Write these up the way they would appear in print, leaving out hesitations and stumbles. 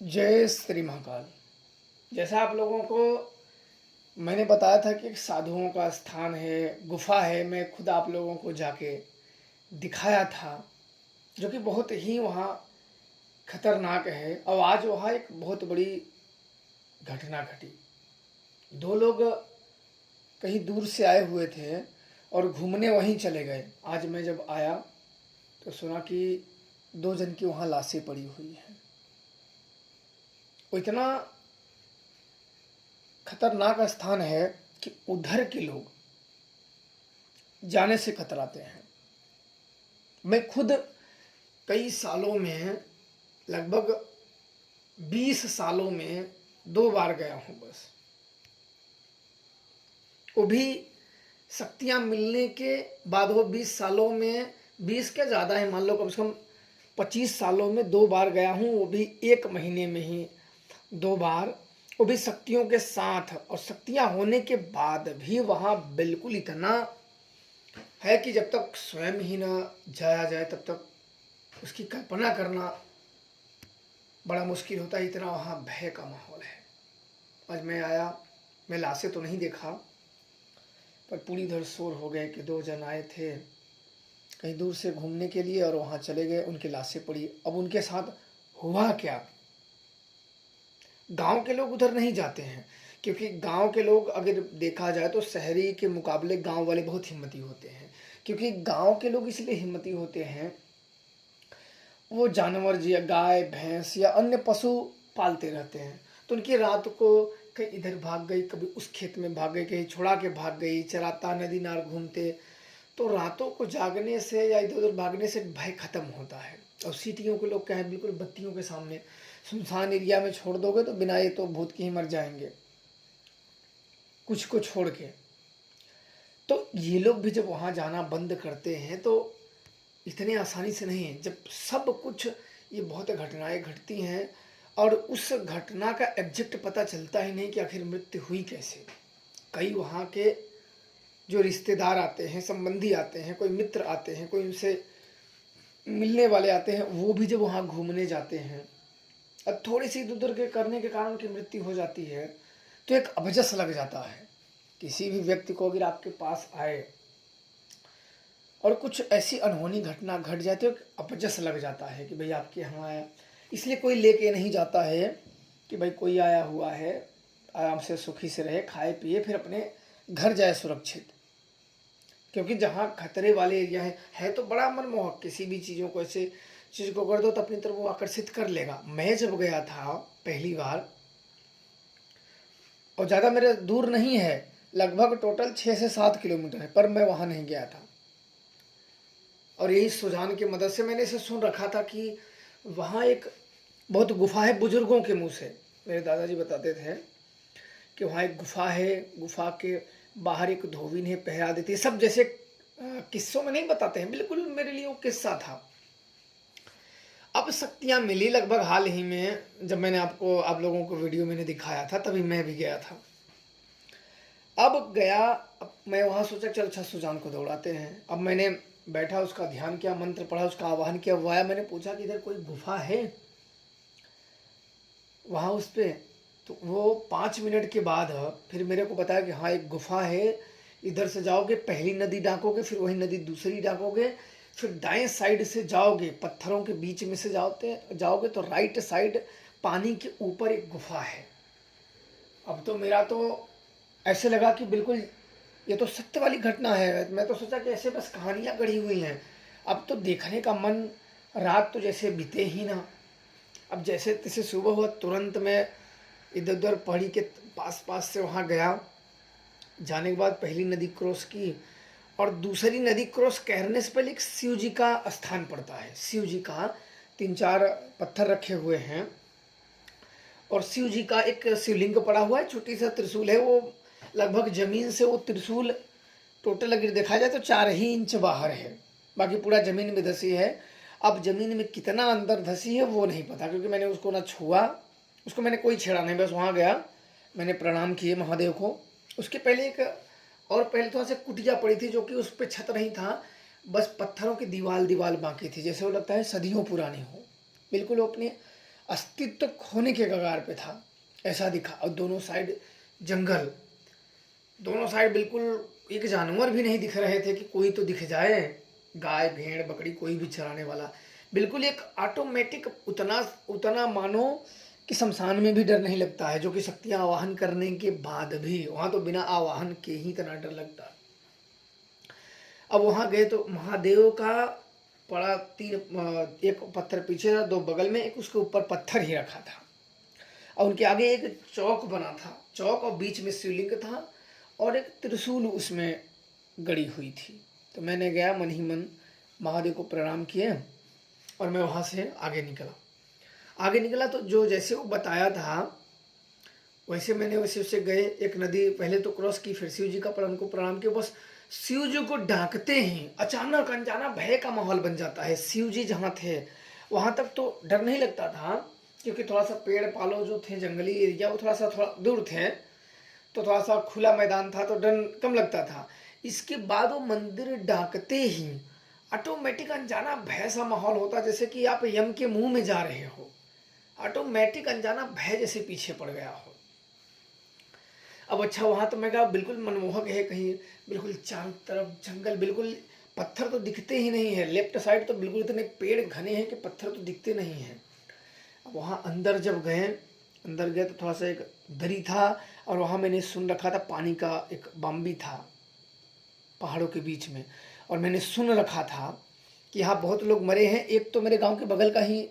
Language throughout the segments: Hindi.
जय श्री महाकाल। जैसा आप लोगों को मैंने बताया था कि एक साधुओं का स्थान है, गुफा है, मैं खुद आप लोगों को जाके दिखाया था, जो कि बहुत ही वहाँ खतरनाक है। और आज वहाँ एक बहुत बड़ी घटना घटी। दो लोग कहीं दूर से आए हुए थे और घूमने वहीं चले गए। आज मैं जब आया तो सुना कि दो जन की वहाँ लाशें पड़ी हुई हैं। वो इतना खतरनाक स्थान है कि उधर के लोग जाने से कतराते हैं। मैं खुद कई सालों में, लगभग 20 सालों में 2 बार गया हूँ बस। वो भी शक्तियाँ मिलने के बाद, वो 20 सालों में, 20 क्या ज़्यादा है, मान लो कम से कम 25 सालों में 2 बार गया हूँ। वो भी 1 महीने में ही 2 बार, वो भी शक्तियों के साथ। और शक्तियाँ होने के बाद भी वहाँ बिल्कुल इतना है कि जब तक स्वयं ही ना जाया जाए तब तक उसकी कल्पना करना बड़ा मुश्किल होता है। इतना वहाँ भय का माहौल है। आज मैं आया, मैं लाशें तो नहीं देखा, पर पूरी इधर शोर हो गए कि 2 जन आए थे कहीं दूर से घूमने के लिए और वहाँ चले गए, उनकी लाशें पड़ी। अब उनके साथ हुआ क्या? गांव के लोग उधर नहीं जाते हैं, क्योंकि गांव के लोग अगर देखा जाए तो शहरी के मुकाबले गांव वाले बहुत हिम्मती होते हैं। क्योंकि गांव के लोग इसलिए हिम्मती होते हैं, वो जानवर या गाय भैंस या अन्य पशु पालते रहते हैं। तो उनकी रात को कहीं इधर भाग गई, कभी उस खेत में भाग गई, कहीं छुड़ा के भाग गई, चराता नदी नार घूमते। तो रातों को जागने से या इधर उधर भागने से भय खत्म होता है। और सिटियों के लोग क्या है, बिल्कुल बत्तियों के सामने सुनसान एरिया में छोड़ दोगे तो बिना ये तो भूत के ही मर जाएंगे, कुछ को छोड़ के। तो ये लोग भी जब वहाँ जाना बंद करते हैं तो इतने आसानी से नहीं है। जब सब कुछ, ये बहुत घटनाएं घटती हैं और उस घटना का एग्जैक्ट पता चलता ही नहीं कि आखिर मृत्यु हुई कैसे। कई वहाँ के जो रिश्तेदार आते हैं, संबंधी आते हैं, कोई मित्र आते हैं, कोई उनसे मिलने वाले आते हैं, वो भी जब वहाँ घूमने जाते हैं, अब थोड़ी सी इधर के करने के कारण उनकी मृत्यु हो जाती है, तो एक अबजस लग जाता है। किसी भी व्यक्ति को अगर आपके पास आए और कुछ ऐसी अनहोनी घटना घट जाए तो एक अपजस लग जाता है कि भाई आपके यहाँ आया। इसलिए कोई लेके नहीं जाता है कि भाई कोई आया हुआ है, आराम से सुखी से रहे, खाए पिए, फिर अपने घर जाए सुरक्षित। क्योंकि जहाँ खतरे वाले एरिया है तो बड़ा मनमोहक, किसी भी चीज़ों को, ऐसे चीज़ को कर दो तो अपनी तरफ वो आकर्षित कर लेगा। मैं जब गया था पहली बार, और ज़्यादा मेरे दूर नहीं है, लगभग टोटल 6 से 7 किलोमीटर है, पर मैं वहाँ नहीं गया था। और यही सुजान की मदद से मैंने इसे सुन रखा था कि वहाँ एक बहुत गुफा है। बुजुर्गों के मुंह से मेरे दादाजी बताते थे कि वहाँ एक गुफा है, गुफा के बाहर एक धोबिन है, पहरा देती है। सब जैसे किस्सों में नहीं बताते हैं, बिल्कुल मेरे लिए वो किस्सा था। अब शक्तियाँ मिली लगभग हाल ही में, जब मैंने आप लोगों को वीडियो मैंने दिखाया था, तभी मैं भी गया था। अब गया, अब मैं वहाँ सोचा चल अच्छा सुजान को दौड़ाते हैं। अब मैंने बैठा, उसका ध्यान किया, मंत्र पढ़ा, उसका आवाहन किया, वो आया। मैंने पूछा कि इधर कोई गुफा है वहाँ उस पर। तो वो 5 मिनट के बाद फिर मेरे को बताया कि हाँ एक गुफा है, इधर से जाओगे, पहली नदी डाकोगे, फिर वही नदी दूसरी डाकोगे, फिर दाएं साइड से जाओगे, पत्थरों के बीच में से जाओगे तो राइट साइड पानी के ऊपर एक गुफा है। अब तो मेरा तो ऐसे लगा कि बिल्कुल ये तो सत्य वाली घटना है। मैं तो सोचा कि ऐसे बस कहानियाँ गढ़ी हुई हैं। अब तो देखने का मन, रात तो जैसे बीते ही ना। अब जैसे तैसे सुबह हुआ, तुरंत मैं इधर उधर पहाड़ी के पास पास से वहाँ गया। जाने के बाद पहली नदी क्रॉस की, और दूसरी नदी क्रॉस करने से पहले एक शिव जी का स्थान पड़ता है। शिव जी का 3-4 पत्थर रखे हुए हैं और शिव जी का एक शिवलिंग पड़ा हुआ है, छोटी सा त्रिशूल है। वो लगभग जमीन से, वो त्रिशूल टोटल अगर देखा जाए तो 4 ही इंच बाहर है, बाकी पूरा जमीन में धसी है। अब जमीन में कितना अंदर धसी है वो नहीं पता, क्योंकि मैंने उसको ना छुआ, उसको मैंने कोई छेड़ा नहीं। बस वहाँ गया, मैंने प्रणाम किए महादेव को। उसके पहले एक और पहले थोड़ा सा कुटिया पड़ी थी, जो कि उस पर छत नहीं था, बस पत्थरों की दीवार बाकी थी, जैसे वो लगता है सदियों पुरानी हो। बिल्कुल वो अपने अस्तित्व खोने के कगार पे था, ऐसा दिखा। और दोनों साइड जंगल, दोनों साइड बिल्कुल एक जानवर भी नहीं दिख रहे थे कि कोई तो दिख जाए, गाय भेड़ बकरी कोई भी चराने वाला। बिल्कुल एक ऑटोमेटिक, उतना उतना मानो कि शमशान में भी डर नहीं लगता है, जो कि शक्तियां आवाहन करने के बाद भी वहां तो बिना आवाहन के ही इतना डर लगता। अब वहां गए तो महादेव का पड़ा तीन, एक पत्थर पीछे था, दो बगल में, एक उसके ऊपर पत्थर ही रखा था, और उनके आगे एक चौक बना था, चौक और बीच में शिवलिंग था और एक त्रिशूल उसमें गड़ी हुई थी। तो मैंने गया, मन ही मन महादेव को प्रणाम किए और मैं वहाँ से आगे निकला तो जो जैसे वो बताया था वैसे मैंने वैसे उससे गए। एक नदी पहले तो क्रॉस की, फिर शिव जी का उनको प्रणाम किया। बस शिव जी को डांकते ही अचानक अनजाना भय का माहौल बन जाता है। शिव जी जहाँ थे वहाँ तक तो डर नहीं लगता था, क्योंकि थोड़ा सा पेड़ पालो जो थे, जंगली एरिया, वो थोड़ा दूर थे, तो थोड़ा सा खुला मैदान था, तो डर कम लगता था। इसके बाद वो मंदिर डांकते ही ऑटोमेटिक अनजाना भय सा माहौल होता, जैसे कि आप यम के मुंह में जा रहे हो। ऑटोमेटिक अनजाना भय जैसे पीछे पड़ गया हो। अब अच्छा, वहाँ तो मैं कहा बिल्कुल मनमोहक है, कहीं बिल्कुल चारों तरफ जंगल, बिल्कुल पत्थर तो दिखते ही नहीं है। लेफ्ट साइड तो बिल्कुल इतने पेड़ घने हैं कि पत्थर तो दिखते नहीं हैं। अब वहाँ अंदर जब गए, अंदर गए तो थोड़ा सा एक दरी था, और वहाँ मैंने सुन रखा था पानी का एक बाम्बी था पहाड़ों के बीच में, और मैंने सुन रखा था कि यहाँ बहुत लोग मरे हैं। एक तो मेरे गांव के बगल का ही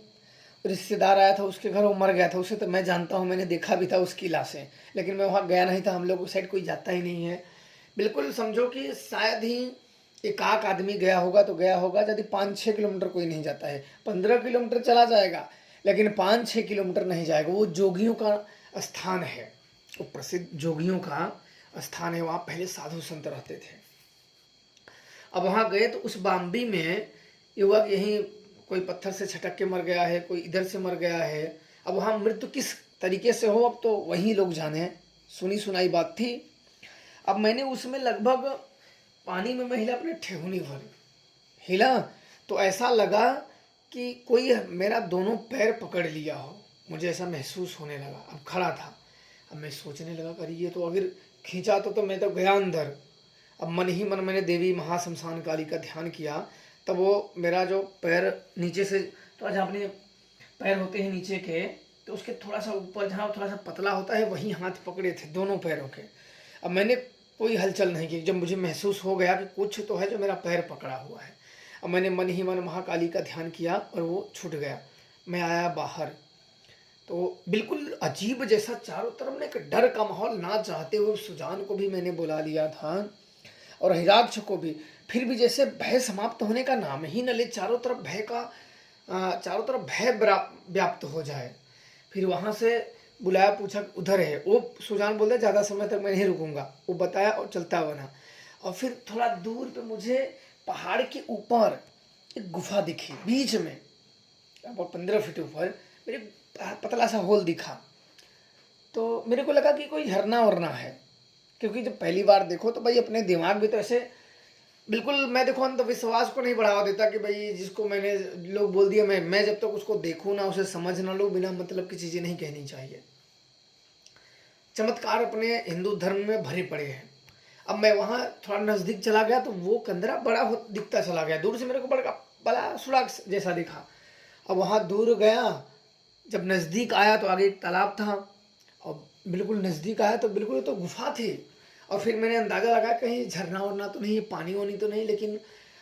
रिश्तेदार आया था, उसके घर वो मर गया था, उसे तो मैं जानता हूँ, मैंने देखा भी था उसकी लाशें, लेकिन मैं वहाँ गया नहीं था। हम लोग उस साइड कोई जाता ही नहीं है। बिल्कुल समझो कि शायद ही एक आध आदमी गया होगा तो गया होगा, यदि 5-6 किलोमीटर कोई नहीं जाता है। 15 किलोमीटर चला जाएगा, लेकिन 5-6 किलोमीटर नहीं जाएगा। वो जोगियों का स्थान है, वो प्रसिद्ध जोगियों का स्थान है। वहाँ पहले साधु संत रहते थे। अब वहाँ गए तो उस बाम्बी में युवक यहीं कोई पत्थर से छटक के मर गया है, कोई इधर से मर गया है। अब वहाँ मृत्यु किस तरीके से हो, अब तो वही लोग जाने, सुनी सुनाई बात थी। अब मैंने उसमें लगभग पानी में मैं हिला, अपने ठेहुनी भर हिला, तो ऐसा लगा कि कोई मेरा दोनों पैर पकड़ लिया हो, मुझे ऐसा महसूस होने लगा। अब खड़ा था, अब मैं सोचने लगा, अरे ये तो अगर खींचा तो मैं तो गया अंदर। अब मन ही मन मैंने देवी महाशमशान काली का ध्यान किया, तब वो मेरा जो पैर नीचे से, तो जहाँ अपने पैर होते हैं नीचे के, तो उसके थोड़ा सा ऊपर जहाँ थोड़ा सा पतला होता है, वहीं हाथ पकड़े थे दोनों पैरों के। अब मैंने कोई हलचल नहीं की, जब मुझे महसूस हो गया कि कुछ तो है जो मेरा पैर पकड़ा हुआ है। अब मैंने मन ही मन महाकाली का ध्यान किया और वो छूट गया। मैं आया बाहर, तो बिल्कुल अजीब जैसा चारों तरफ में एक डर का माहौल, ना चाहते हुए सुजान को भी मैंने बुला लिया था और हिराक्ष को भी। फिर भी जैसे भय समाप्त होने का नाम ही न ले, चारों तरफ भय का, चारों तरफ भय व्याप्त हो जाए। फिर वहाँ से बुलाया, पूछा उधर है वो। सुजान बोलते ज़्यादा समय तक मैं नहीं रुकूंगा, वो बताया और चलता बना। और फिर थोड़ा दूर पे मुझे पहाड़ के ऊपर एक गुफा दिखी, बीच में 15 फीट ऊपर मेरे पतला सा होल दिखा। तो मेरे को लगा कि कोई झरना वरना है, क्योंकि जब पहली बार देखो तो भाई अपने दिमाग भी तो ऐसे, बिल्कुल मैं देखो अंधविश्वास को नहीं बढ़ावा देता कि भाई जिसको मैंने लोग बोल दिया, मैं जब तक उसको देखूँ ना, उसे समझ ना लूँ, बिना मतलब की चीज़ें नहीं कहनी चाहिए। चमत्कार अपने हिंदू धर्म में भरे पड़े हैं। अब मैं वहाँ थोड़ा नज़दीक चला गया तो वो कंदरा बड़ा दिखता चला गया, दूर से मेरे को बड़ा बड़ा सुराग जैसा दिखा। अब वहाँ दूर गया, जब नज़दीक आया तो आगे एक तालाब था, और बिल्कुल नज़दीक आया तो बिल्कुल तो गुफा थी। और फिर मैंने अंदाज़ा लगाया कहीं झरना वरना तो नहीं, पानी वानी तो नहीं, लेकिन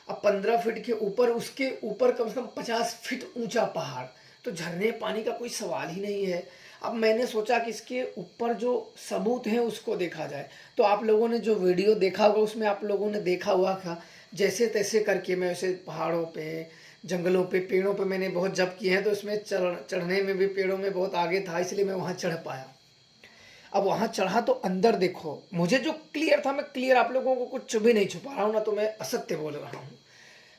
अब 15 फीट के ऊपर, उसके ऊपर कम से कम 50 फीट ऊंचा पहाड़, तो झरने पानी का कोई सवाल ही नहीं है। अब मैंने सोचा कि इसके ऊपर जो सबूत हैं उसको देखा जाए। तो आप लोगों ने जो वीडियो देखा होगा उसमें आप लोगों ने देखा हुआ था, जैसे तैसे करके मैं उसे पहाड़ों पे, जंगलों पे, पेड़ों पे मैंने बहुत जप किए हैं, तो उसमें चढ़ने में भी पेड़ों में बहुत आगे था, इसलिए मैं वहाँ चढ़ पाया। अब वहाँ चढ़ा तो अंदर देखो, मुझे जो क्लियर था मैं क्लियर आप लोगों को कुछ भी नहीं छुपा रहा हूँ ना, तो मैं असत्य बोल रहा हूँ।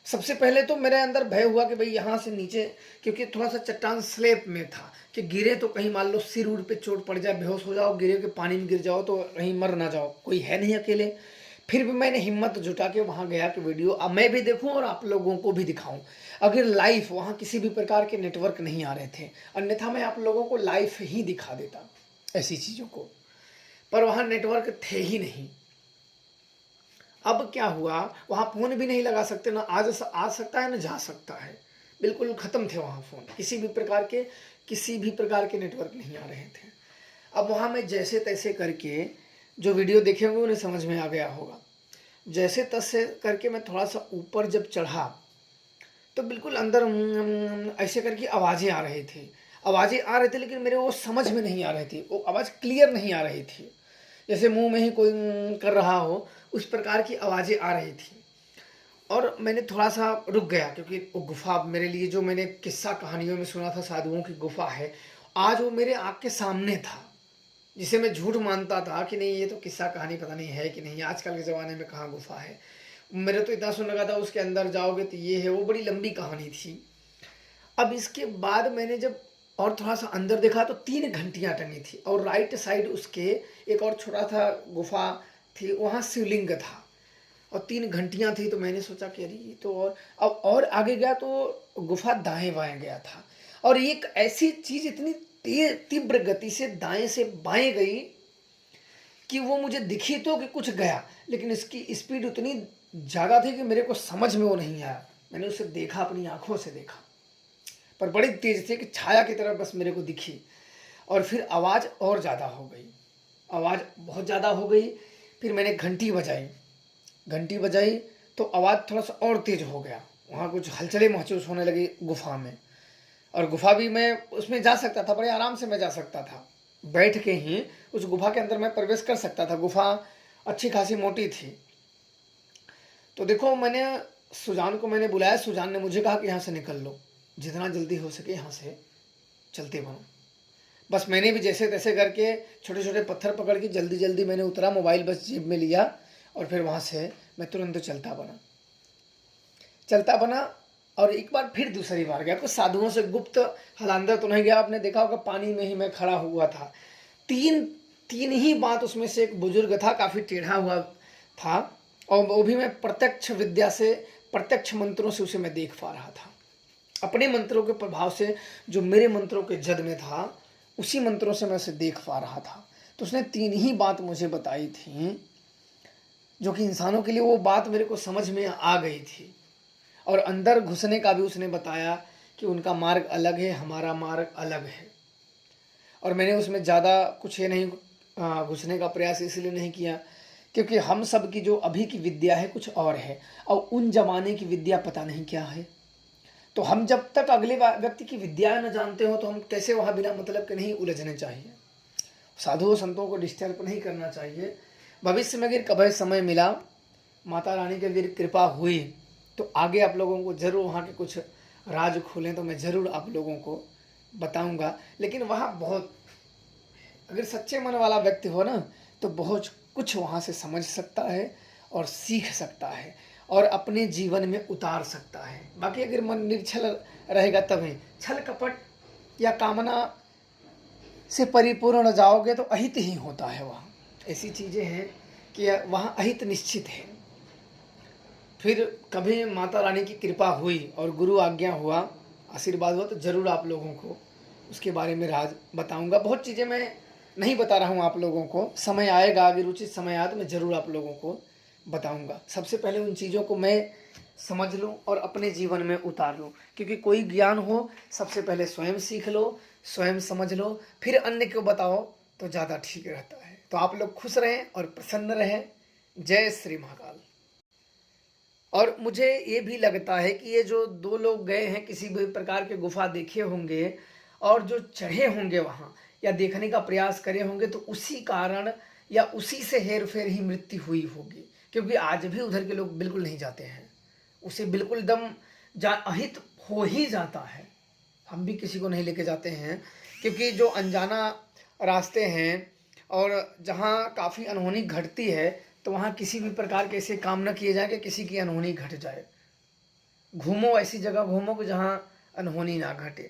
सबसे पहले तो मेरे अंदर भय हुआ कि भाई यहाँ से नीचे, क्योंकि थोड़ा सा चट्टान स्लेब में था कि गिरे तो कहीं मान लो सिर उड़ पे चोट पड़ जाए, बेहोश हो जाओ, गिरे के पानी में गिर जाओ तो कहीं मर ना जाओ, कोई है नहीं अकेले। फिर भी मैंने हिम्मत जुटा के वहाँ गया कि वीडियो अब मैं भी देखूं और आप लोगों को भी दिखाऊं। अगर लाइव वहाँ किसी भी प्रकार के नेटवर्क नहीं आ रहे थे, अन्यथा मैं आप लोगों को लाइव ही दिखा देता ऐसी चीज़ों को, पर वहाँ नेटवर्क थे ही नहीं। अब क्या हुआ, वहाँ फ़ोन भी नहीं लगा सकते, ना आज आ सकता है ना जा सकता है, बिल्कुल ख़त्म थे वहाँ फ़ोन, किसी भी प्रकार के नेटवर्क नहीं आ रहे थे। अब वहाँ मैं जैसे तैसे करके, जो वीडियो देखे होंगे उन्हें समझ में आ गया होगा, जैसे तैसे करके मैं थोड़ा सा ऊपर जब चढ़ा तो बिल्कुल अंदर ऐसे करके आवाज़ें आ रही थी, आवाज़ें आ रही थी, लेकिन मेरे वो समझ में नहीं आ रही थी, वो आवाज़ क्लियर नहीं आ रही थी, जैसे मुंह में ही कोई कर रहा हो उस प्रकार की आवाज़ें आ रही थी। और मैंने थोड़ा सा रुक गया, क्योंकि वो गुफा मेरे लिए, जो मैंने किस्सा कहानियों में सुना था साधुओं की गुफा है, आज वो मेरे आँख के सामने था, जिसे मैं झूठ मानता था कि नहीं ये तो किस्सा कहानी पता नहीं है कि नहीं, आजकल के ज़माने में कहाँ गुफा है। मेरे तो इतना सुन लगा था उसके अंदर जाओगे तो ये है, वो बड़ी लंबी कहानी थी। अब इसके बाद मैंने जब और थोड़ा सा अंदर देखा तो 3 घंटियाँ टंगी थी, और राइट साइड उसके एक और छोटा था गुफा थी, वहाँ शिवलिंग था और 3 घंटियाँ थी। तो मैंने सोचा कि अरे ये तो, और अब और आगे गया तो गुफा दाएं बाएं गया था, और एक ऐसी चीज़ इतनी तीव्र गति से दाएं से बाएं गई कि वो मुझे दिखी तो कि कुछ गया, लेकिन इसकी स्पीड उतनी ज़्यादा थी कि मेरे को समझ में वो नहीं आया। मैंने उसे देखा, अपनी आंखों से देखा, पर बड़ी तेज थी कि छाया की तरह बस मेरे को दिखी। और फिर आवाज़ और ज़्यादा हो गई, आवाज़ बहुत ज़्यादा हो गई। फिर मैंने घंटी बजाई तो आवाज़ थोड़ा सा और तेज हो गया, वहाँ कुछ हलचलें महसूस होने लगी गुफा में। और गुफा भी मैं उसमें जा सकता था, बड़े आराम से मैं जा सकता था, बैठ के ही उस गुफा के अंदर मैं प्रवेश कर सकता था। गुफा अच्छी खासी मोटी थी। तो देखो, मैंने सुजान को मैंने बुलाया, सुजान ने मुझे कहा कि यहाँ से निकल लो, जितना जल्दी हो सके यहाँ से चलते बनो। बस मैंने भी जैसे तैसे करके छोटे छोटे पत्थर पकड़ के जल्दी जल्दी मैंने उतरा, मोबाइल बस जेब में लिया, और फिर वहाँ से मैं तुरंत चलता बना। और एक बार फिर दूसरी बार गया, कुछ साधुओं से गुप्त हलांदर तो नहीं गया, आपने देखा होगा पानी में ही मैं खड़ा हुआ था। तीन ही बात, उसमें से एक बुजुर्ग था, काफ़ी टेढ़ा हुआ था, और वो भी मैं प्रत्यक्ष विद्या से, प्रत्यक्ष मंत्रों से उसे मैं देख पा रहा था, अपने मंत्रों के प्रभाव से, जो मेरे मंत्रों के जद में था उसी मंत्रों से मैं उसे देख पा रहा था। तो उसने 3 ही बात मुझे बताई थी, जो कि इंसानों के लिए वो बात मेरे को समझ में आ गई थी। और अंदर घुसने का भी उसने बताया कि उनका मार्ग अलग है, हमारा मार्ग अलग है। और मैंने उसमें ज़्यादा कुछ ये नहीं घुसने का प्रयास इसलिए नहीं किया, क्योंकि हम सब की जो अभी की विद्या है कुछ और है, और उन जमाने की विद्या पता नहीं क्या है। तो हम जब तक अगले व्यक्ति की विद्या न जानते हो तो हम कैसे वहाँ बिना मतलब के नहीं उलझने चाहिए, साधुओं संतों को डिस्टर्ब नहीं करना चाहिए। भविष्य में अगर कभी समय मिला, माता रानी की अगर कृपा हुई, तो आगे आप लोगों को ज़रूर वहाँ के कुछ राज खोलें तो मैं ज़रूर आप लोगों को बताऊंगा। लेकिन वहाँ बहुत, अगर सच्चे मन वाला व्यक्ति हो ना, तो बहुत कुछ वहाँ से समझ सकता है और सीख सकता है और अपने जीवन में उतार सकता है। बाकी अगर मन निर्छल रहेगा, तभी छल कपट या कामना से परिपूर्ण जाओगे तो अहित ही होता है। वहाँ ऐसी चीज़ें हैं कि वहाँ अहित निश्चित है। फिर कभी माता रानी की कृपा हुई और गुरु आज्ञा हुआ, आशीर्वाद हुआ, तो ज़रूर आप लोगों को उसके बारे में राज बताऊंगा। बहुत चीज़ें मैं नहीं बता रहा हूँ आप लोगों को, समय आएगा, अगर उचित समय आया तो मैं ज़रूर आप लोगों को बताऊंगा। सबसे पहले उन चीज़ों को मैं समझ लूँ और अपने जीवन में उतार लूँ, क्योंकि कोई ज्ञान हो सबसे पहले स्वयं सीख लो, स्वयं समझ लो, फिर अन्य को बताओ तो ज़्यादा ठीक रहता है। तो आप लोग खुश रहें और प्रसन्न रहें। जय श्री महाकाल। और मुझे ये भी लगता है कि ये जो 2 लोग गए हैं, किसी भी प्रकार के गुफा देखे होंगे और जो चढ़े होंगे वहाँ या देखने का प्रयास करे होंगे, तो उसी कारण या उसी से हेर फेर ही मृत्यु हुई होगी, क्योंकि आज भी उधर के लोग बिल्कुल नहीं जाते हैं, उसे बिल्कुल दम अहित हो ही जाता है। हम भी किसी को नहीं लेके जाते हैं, क्योंकि जो अनजाना रास्ते हैं और जहाँ काफ़ी अनहोनी घटती है, तो वहाँ किसी भी प्रकार के ऐसे काम न किए जाए कि किसी की अनहोनी घट जाए। घूमो, ऐसी जगह घूमो कि जहाँ अनहोनी ना घटे।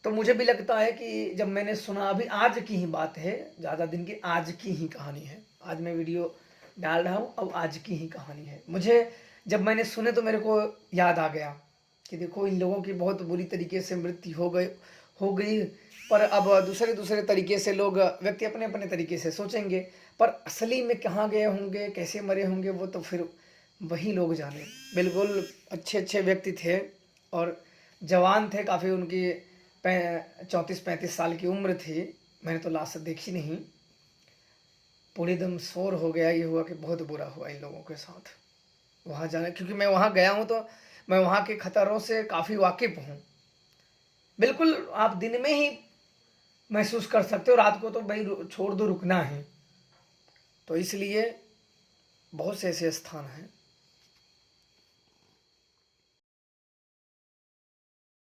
तो मुझे भी लगता है कि जब मैंने सुना, अभी आज की ही बात है, ज़्यादा दिन की, आज की ही कहानी है, आज मैं वीडियो डाल रहा हूँ। अब आज की ही कहानी है। मुझे जब मैंने सुने तो मेरे को याद आ गया कि देखो इन लोगों की बहुत बुरी तरीके से मृत्यु हो गई। पर अब दूसरे दूसरे तरीके से लोग व्यक्ति अपने अपने तरीके से सोचेंगे, पर असली में कहाँ गए होंगे, कैसे मरे होंगे, वो तो फिर वही लोग जाने। बिल्कुल अच्छे अच्छे व्यक्ति थे और जवान थे काफ़ी, उनकी 34-35 साल की उम्र थी। मैंने तो लास्ट देखी नहीं। पूरी दम शोर हो गया। ये हुआ कि बहुत बुरा हुआ इन लोगों के साथ वहाँ जाना, क्योंकि मैं वहाँ गया हूँ तो मैं वहाँ के खतरों से काफ़ी वाकिफ़ हूँ। बिल्कुल आप दिन में ही महसूस कर सकते हो, रात को तो भाई छोड़ दो, रुकना है। तो इसलिए बहुत से ऐसे स्थान हैं